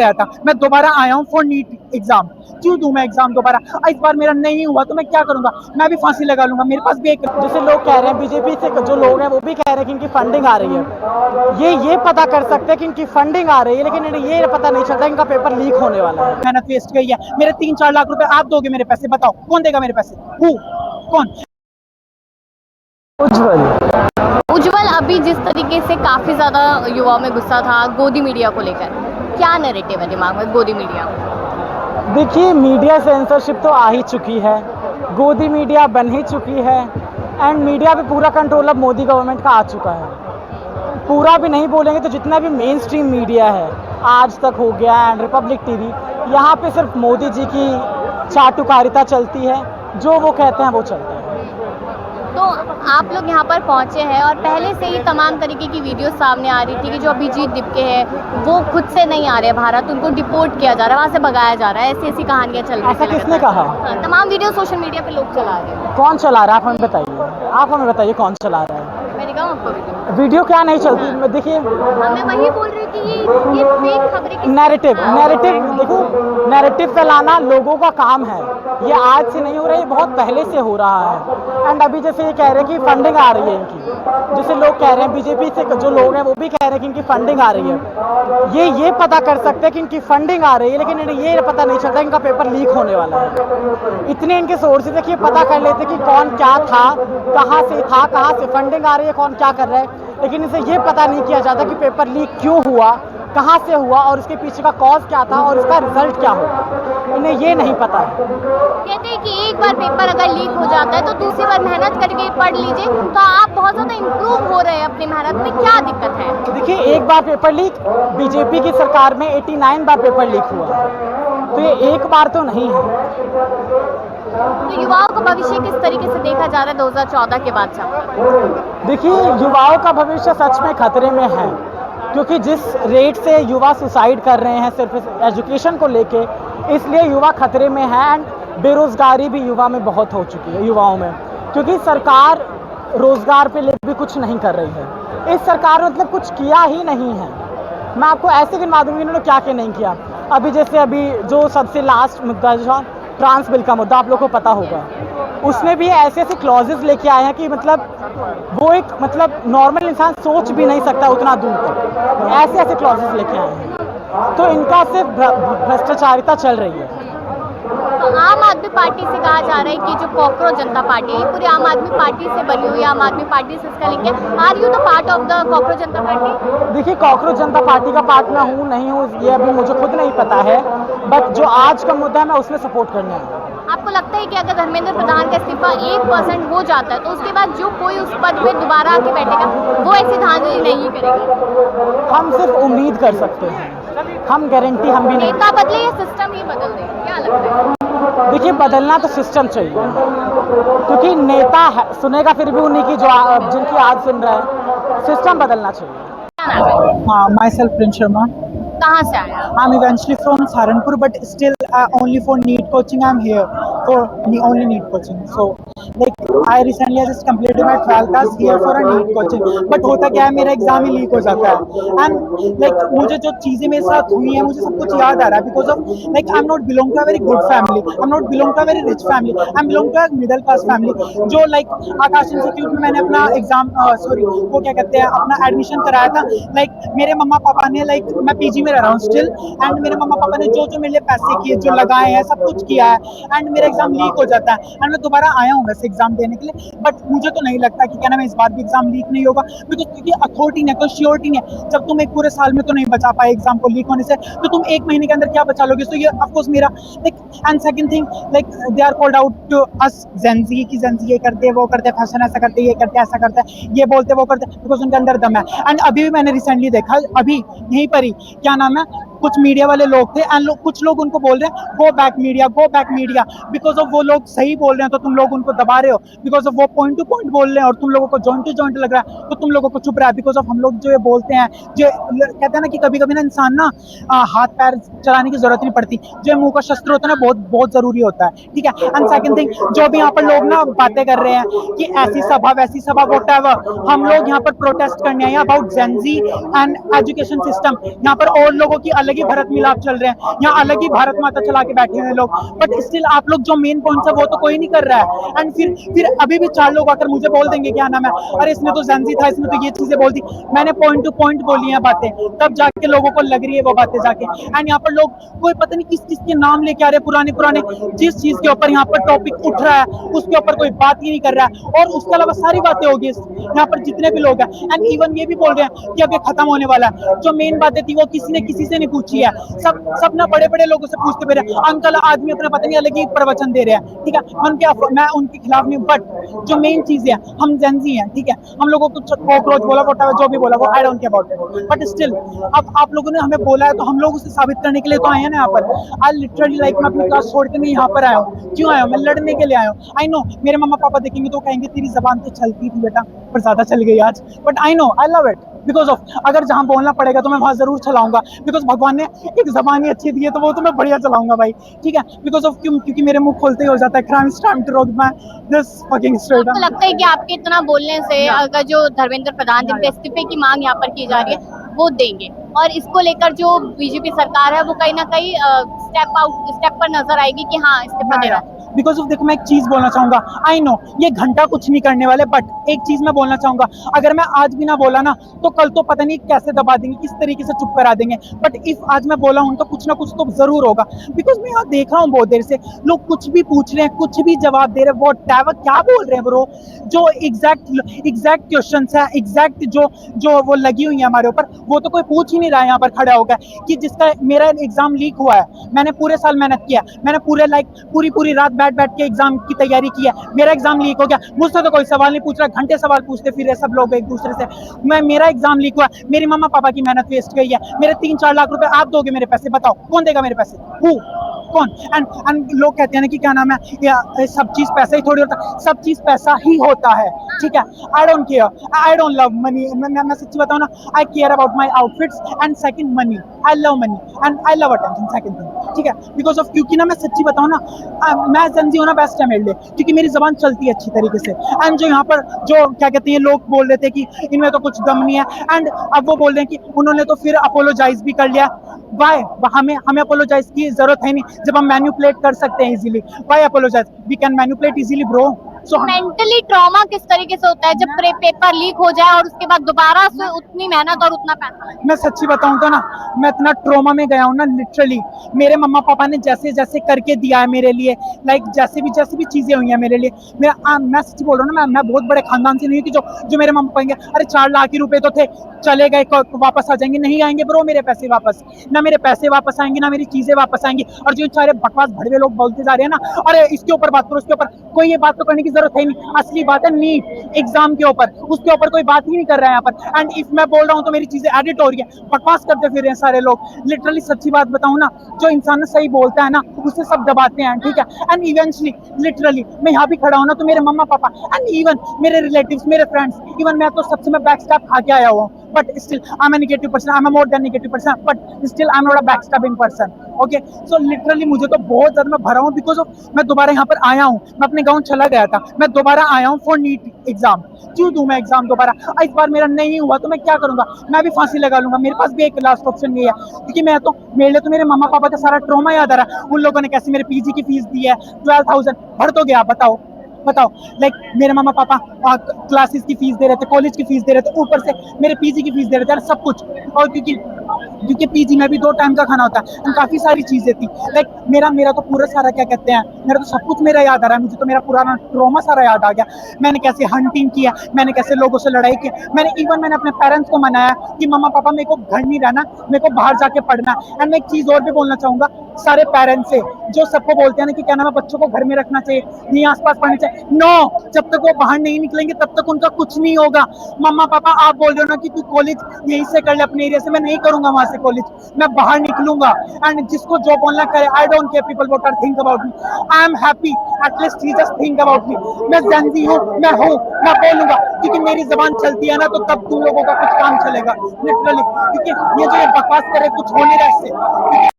गया था, मैं दोबारा आया हूँ फॉर नीट एग्जाम। क्यों दूं मैं एग्जाम दोबारा? इस बार मेरा नहीं हुआ तो मैं क्या करूंगा? मैं भी फांसी लगा लूंगा। मेरे पास भी एक, जैसे लोग कह रहे हैं बीजेपी से जो लोग हैं वो भी कह रहे हैं कि इनकी फंडिंग आ रही है, ये पता कर सकते हैं कि इनकी फंडिंग आ रही है, लेकिन ये पता नहीं चलता इनका पेपर लीक होने वाला है। मेहनत वेस्ट गई है। मेरे 3-4 लाख रुपए आप दोगे मेरे पैसे? बताओ कौन देगा मेरे पैसे? कौन? उज्जवल, अभी जिस तरीके से काफ़ी ज़्यादा युवाओं में गुस्सा था गोदी मीडिया को लेकर, क्या नैरेटिव है दिमाग में गोदी मीडिया? देखिए, मीडिया सेंसरशिप तो आ ही चुकी है, गोदी मीडिया बन ही चुकी है, एंड मीडिया पे पूरा कंट्रोल अब मोदी गवर्नमेंट का आ चुका है। पूरा भी नहीं बोलेंगे तो जितना भी मेन स्ट्रीम मीडिया है, आज तक हो गया एंड रिपब्लिक टीवी, यहाँ पे सिर्फ मोदी जी की चाटुकारिता चलती है, जो वो कहते हैं वो चलता है। तो आप लोग यहाँ पर पहुँचे हैं और पहले से ही तमाम तरीके की वीडियो सामने आ रही थी कि जो अभिजीत दिपके हैं वो खुद से नहीं आ रहे भारत, उनको डिपोर्ट किया जा रहा है, वहाँ से भगाया जा रहा है, ऐसी ऐसी कहानियाँ चल रही ऐसा किसने कहा? हाँ, तमाम वीडियो सोशल मीडिया पे लोग चला रहे हैं। कौन चला रहा है? आप हमें बताइए कौन चला रहा है? मैंने कहा आपको वीडियो क्या नहीं चलती? देखिए, मैं वही बोल रही थी ये फेक खबरें, नैरेटिव देखो, नैरेटिव फैलाना लोगों का काम है, ये आज से नहीं हो रहा है, ये बहुत पहले से हो रहा है। एंड अभी जैसे ये कह रहे हैं कि फंडिंग आ रही है इनकी, जैसे लोग कह रहे हैं बीजेपी से जो लोग हैं वो भी कह रहे हैं कि इनकी फंडिंग आ रही है, ये पता कर सकते हैं कि इनकी फंडिंग आ रही है, लेकिन ये पता नहीं चलता इनका पेपर लीक होने वाला है। इतने इनके सोर्सेज है कि ये पता कर लेते कि कौन क्या था, कहाँ से फंडिंग आ रही है, कौन क्या कर रहा है, लेकिन इसे ये पता नहीं किया जाता कि पेपर लीक क्यों हुआ, कहाँ से हुआ और उसके पीछे का कॉज क्या था और इसका रिजल्ट क्या होगा, इन्हें ये नहीं पता है। कहते हैं कि एक बार पेपर अगर लीक हो जाता है तो दूसरी बार मेहनत करके पढ़ लीजिए, तो आप बहुत ज़्यादा इम्प्रूव हो रहे हैं अपनी मेहनत में, क्या दिक्कत है? देखिए, एक बार पेपर लीक, बीजेपी की सरकार में 89 बार पेपर लीक हुआ, तो ये एक बार तो नहीं है। तो युवाओं का भविष्य किस तरीके से देखा जा रहा है 2014 के बाद से? देखिए, युवाओं का भविष्य सच में खतरे में है, क्योंकि जिस रेट से युवा सुसाइड कर रहे हैं सिर्फ एजुकेशन को लेके, इसलिए युवा खतरे में है। एंड बेरोज़गारी भी युवा में बहुत हो चुकी है, युवाओं में, क्योंकि सरकार रोज़गार पे ले भी कुछ नहीं कर रही है। इस सरकार ने मतलब कुछ किया ही नहीं है। मैं आपको ऐसे गिनवा दूँगी इन्होंने क्या क्या नहीं किया। अभी जैसे अभी जो सबसे लास्ट मुद्दा जो ट्रांस बिल का मुद्दा, आप लोगों को पता होगा, उसमें भी ऐसे ऐसे क्लॉजेस लेके आए हैं कि मतलब वो एक मतलब नॉर्मल इंसान सोच भी नहीं सकता उतना दूर तक, ऐसे क्लॉजेस लेके आए हैं। तो इनका सिर्फ भ्रष्टाचारिता चल रही है। तो आम आदमी पार्टी से कहा जा रहा है कि जो कॉकरोच जनता पार्टी है पूरी आम आदमी पार्टी से बनी हुई है, आम आदमी पार्टी से इसका लिंक है। Are you the part of the Cockroach Janta Party? देखिए, कॉकरोच जनता पार्टी का पार्ट मैं हूँ नहीं हूँ ये अभी मुझे खुद नहीं पता है, बट जो आज का मुद्दा है मैं उसमें सपोर्ट करने आया हूँ। आपको लगता है कि अगर धर्मेंद्र प्रधान का इस्तीफा 1% हो जाता है तो उसके बाद जो कोई उस पद पे दोबारा आके बैठेगा वो ऐसी धांधली नहीं करेगा? हम सिर्फ उम्मीद कर सकते हैं, हम गारंटी हम भी नहीं। नेता बदले या सिस्टम ही बदल दे, क्या लगता है? देखिए, बदलना तो सिस्टम चाहिए, क्योंकि नेता सुनेगा फिर भी उन्हीं की जो जिनकी आज सुन रहे हैं। सिस्टम बदलना चाहिए। हाँ, माई सेल्फ प्रिंस शर्मा। कहाँ से आया? I'm eventually from Saharanpur, but still only for NEET coaching I'm here for only NEET coaching. So like I recently just completed my 12th class here for a NEET coaching. But होता क्या है, मेरा exam ही leak हो जाता है and like मुझे जो चीजें मेरे साथ हुई हैं मुझे सब कुछ याद आ रहा है because of like I'm not belong to a very good family, I'm not belong to a very rich family, I'm belong to a middle class family. जो like आकाश इंस्टीट्यूट में मैंने अपना एग्जाम वो क्या कहते हैं अपना एडमिशन कराया था, like मेरे मम्मा पापा ने like मैं पीजी में रह रहा हूँ स्टिल, एंड मेरे मम्मा पापा ने जो मेरे लिए पैसे किए जो लगाए हैं सब कुछ किया है, एंड मेरा एग्जाम लीक हो जाता है एंड मैं दोबारा आया हूँ वैसे एग्जाम देने के लिए, बट मुझे तो नहीं लगता कि क्या नाम है इस बार भी एग्जाम लीक नहीं होगा, क्योंकि अथॉरिटी ने कोई श्योरिटी नहीं है। जब तुम एक पूरे साल में तो नहीं बचा पाए एग्जाम को लीक होने से, तो तुम एक महीने के अंदर क्या बचा लोगे? तो ये ऑफ कोर्स मेरा like and second thing like they are called out to us gen Z की जेंजी ये करते हैं वो करते हैं, फैशन ऐसा करते हैं ये करते हैं ऐसा करते हैं, ये बोलते वो करते हैं, बिकॉज उनके अंदर दम है। एंड अभी भी मैंने रिसेंटली देखा, अभी यहीं पर ही क्या नाम है कुछ मीडिया वाले लोग थे एंड कुछ लोग उनको बोल रहे हैं go back media, because of वो लोग सही बोल रहे हैं तो तुम लोग उनको दबा रहे हो, बिकॉज ऑफ वो पॉइंट टू पॉइंट बोल रहे हैं और तुम लोगों को जॉइंट टू जॉइंट लग रहा है तो तुम लोगों को चुप रहा है, बिकॉज ऑफ हम लोग जो ये बोलते हैं जो कहते हैं ना कि कभी कभी ना इंसान ना हाथ पैर चलाने की जरूरत नहीं पड़ती, जो मुंह का शस्त्र होता है ना बहुत बहुत जरूरी होता है, ठीक है। एंड सेकंड थिंग, जो भी यहाँ पर लोग ना बातें कर रहे हैं कि ऐसी सभा वैसी सभा व्हाटएवर, हम लोग यहाँ पर प्रोटेस्ट करने आए about gen Z and education system. यहाँ पर और लोगों की अलग अलग ही भरत मिलाप चल रहे हैं, यहाँ अलग ही भारत माता चला के बैठे हैं लोग, बट स्टिल आप लोग जो मेन पॉइंट है वो तो कोई नहीं कर रहा है। एंड फिर अभी भी 4 लोग आकर मुझे बोल देंगे क्या नाम है, अरे इसने तो जेंजी था, इसने तो ये चीजें बोल दी। मैंने पॉइंट टू पॉइंट बोली है बातें, तब जाके लोगों को लग रही है वो बातें जाके। एंड यहाँ पर लोग कोई पता नहीं किस के नाम लेके आ रहे, पुराने जिस चीज के ऊपर यहाँ पर टॉपिक उठ रहा है उसके ऊपर कोई बात ही नहीं कर रहा है, और उसके अलावा सारी बातें होगी यहाँ पर जितने भी लोग हैं। एंड इवन ये भी बोल रहे हैं कि अब ये खत्म होने वाला है, जो मेन बातें थी वो किसी ने किसी से नहीं पूछी है, सब ना बड़े बड़े लोगों से पूछते फिर अंकल आदमी अपना पता नहीं अलग ही प्रवचन दे रहे हैं, ठीक है। मैं उनके खिलाफ नहीं, बट जो मेन चीज है हम जेंजी हैं, ठीक है, हम लोगों को कॉकरोच बोला वोटा जो भी बोला वो आई don't care about it, but still अब आप लोगों ने हमें बोला है तो हम लोग उसे साबित करने के लिए तो आए हैं ना यहाँ पर। आई लिटरली लाइक मैं अपनी क्लास छोड़ के मैं यहाँ पर आया हूँ, क्यों आया हूँ, मैं लड़ने के लिए आया हूँ। आई नो मेरे मम्मा पापा देखेंगे तो कहेंगे तेरी जबान तो चलती थी बेटा पर ज्यादा चल गई आज, but I know I love it because of अगर जहां बोलना पड़ेगा तो मैं वहां जरूर चलाऊंगा, बिकॉज भगवान ने एक जबान ही अच्छी दी है तो वो तो मैं बढ़िया चलाऊंगा भाई, ठीक है। बिकॉज ऑफ क्योंकि मेरे मुंह खोलते ही हो जाता है क्राइम टाइम टू रोक मैं दिस फकिंग स्ट्रेट। आपको लगता है कि आपके इतना बोलने से अगर जो धर्मेंद्र प्रधान जिनके इस्तीफे की मांग यहाँ पर की जा रही है वो देंगे, और इसको लेकर जो बीजेपी सरकार है वो कहीं ना कहीं स्टेप पर नजर आएगी कि हाँ इस्तीफा दे रहा है? बिकॉज ऑफ देखो मैं एक चीज बोलना चाहूंगा, आई नो ये घंटा कुछ नहीं करने वाले, बट एक चीज मैं बोलना चाहूंगा, अगर मैं आज भी ना बोला ना तो कल तो पता नहीं कैसे दबा देंगे, किस तरीके से चुप करा देंगे, बट इफ आज मैं बोला हूं तो कुछ ना कुछ तो जरूर होगा। बिकॉज मैं यहाँ देख रहा हूँ बहुत देर से लोग कुछ भी पूछ रहे हैं, कुछ भी जवाब दे रहे हैं, वो क्या बोल रहे हैं ब्रो, जो एग्जैक्ट क्वेश्चन है, एग्जैक्ट जो वो लगी हुई है हमारे ऊपर, वो तो कोई पूछ ही नहीं रहा है यहाँ पर खड़ा होकर कि जिसका मेरा एग्जाम लीक हुआ है, मैंने पूरे साल मेहनत किया, मैंने पूरी रात बैठ के एग्जाम की तैयारी की है, मेरा एग्जाम लीक हो गया, मुझसे तो कोई सवाल नहीं पूछ रहा, घंटे सवाल पूछते फिर रहे सब लोग एक दूसरे से। मेरा एग्जाम लीक हुआ, मेरी मम्मा पापा की मेहनत वेस्ट गई है, मेरे 3-4 लाख रुपए आप दोगे मेरे पैसे, बताओ कौन देगा मेरे पैसे, कौन? एंड लोग कहते हैं ना कि क्या नाम है, या सब चीज पैसा ही थोड़ी होता है, सब चीज पैसा ही होता है, ठीक है। I don't care, I don't love money, मैं सच्ची बताऊं ना, I care about my outfits and second money, I love money and I love attention, second thing, ठीक है। बिकॉज ऑफ क्योंकि ना मैं सच्ची बताऊं ना, मैं जेंजी होना बेस्ट है मेरे लिए, क्योंकि मेरी जबान चलती है अच्छी तरीके से। एंड जो यहाँ पर जो क्या कहते हैं लोग बोल रहे थे कि इनमें तो कुछ दम नहीं है, एंड अब वो बोल रहे हैं कि उन्होंने तो फिर अपोलोजाइज भी कर लिया, वाई? हमें अपोलोजाइज की जरूरत है नहीं जब हम मैन्युपुलेट कर सकते हैं easily, why apologize, we can manipulate easily bro. Mentally trauma किस तरीके से होता है जब पेपर लीक हो जाए और उसके बाद दोबारा से उतनी मेहनत और उतना पैसा? मैं सच्ची बताऊं तो ना, मैं इतना ट्रॉमा में गया हूं ना, लिटरली मेरे मम्मा पापा ने जैसे जैसे करके दिया है मेरे लिए, लाइक जैसे भी चीजें हुई हैं मेरे लिए, मैं सच्ची बोल रहा हूँ ना, मैं बहुत बड़े खानदान से नहीं हूँ कि जो मेरे मम्मा कहेंगे अरे 4 लाख ही रुपए तो थे चले गए वापस आ जाएंगे, नहीं आएंगे ब्रो मेरे पैसे वापस, ना मेरे पैसे वापस आएंगे ना मेरी चीजें वापस आएंगी। और जो सारे बकवास भड़वे लोग बोलते जा रहे हैं ना, अरे इसके ऊपर बात करो, उसके ऊपर, कोई ये बात तो करने की जरूरत है नहीं, असली बात है नीट एग्जाम के ऊपर, उसके ऊपर कोई बात ही नहीं कर रहा है यहाँ पर। एंड इफ मैं बोल रहा हूँ तो मेरी चीजें एडिट हो रही है, बकवास करते फिर रहे हैं सारे लोग। लिटरली सच्ची बात बताऊं ना, जो इंसान सही बोलता है ना उसे सब दबाते हैं, ठीक है। एंड इवेंचुअली लिटरली मैं यहाँ भी खड़ा हूँ ना तो मेरे मम्मा पापा एंड इवन मेरे रिलेटिव्स, मेरे फ्रेंड्स, इवन मैं तो सबसे मैं बैक स्टैप खा के आया हुआ हूँ, but still I'm a negative person, I'm a more than negative person, but still I'm not a backstabbing person, okay? So literally मुझे तो बहुत ज्यादा मैं भरा हूँ because of मैं दोबारा यहाँ पर आया हूँ, मैं अपने गाँव चला गया था, मैं दोबारा आया हूँ फॉर नीट एग्जाम। क्यों दूं मैं एग्जाम दोबारा? इस बार मेरा नहीं हुआ तो मैं क्या करूंगा, मैं भी फांसी लगा लूंगा, मेरे पास भी एक लास्ट ऑप्शन नहीं है, क्योंकि मेरे लिए तो मेरे मम्मा पापा का सारा ट्रॉमा याद आ रहा है, उन लोगों ने कैसे मेरे पीजी की फीस दी है 12,000, भर तो गया, बताओ लाइक मेरे मम्मा पापा क्लासेस की फीस दे रहे थे, कॉलेज की फीस दे रहे थे, ऊपर से मेरे पीजी की फीस दे रहे थे, सब कुछ। और क्योंकि पीजी में भी 2 टाइम का खाना होता है, काफी सारी चीजें थी, लाइक मेरा तो पूरा सारा क्या कहते हैं, मेरा तो सब कुछ मेरा याद आ रहा है, मुझे तो मेरा पुराना ट्रॉमा सारा याद आ गया। मैंने कैसे हंटिंग किया, मैंने कैसे लोगों से लड़ाई की, मैंने अपने पेरेंट्स को मनाया कि मम्मा पापा मेरे को घर नहीं रहना, मेरे को बाहर जाके पढ़ना। एंड मैं एक चीज और भी बोलना चाहूंगा सारे पेरेंट्स से, जो सबको बोलते हैं ना कि क्या नाम है बच्चों को घर में रखना चाहिए, यहीं आसपास पढ़ना चाहिए, नो, जब तक वो बाहर नहीं निकलेंगे तब तक उनका कुछ नहीं होगा। मम्मा पापा आप बोल रहे हो ना कि तू कॉलेज यहीं से कर ले अपने एरिया से, मैं नहीं करूंगा वहां से कॉलेज, मैं बाहर निकलूंगा। एंड जिसको जो बोलना करे, I don't care people what are think about me, I am happy, at least he just think about me. मैं जेंजी हूँ, मैं बोलूंगा, क्योंकि मेरी जबान चलती है ना तो तब तुम लोगों का कुछ काम चलेगा लिटरली, क्योंकि ये जो बकवास करे कुछ हो नहीं रहा इससे।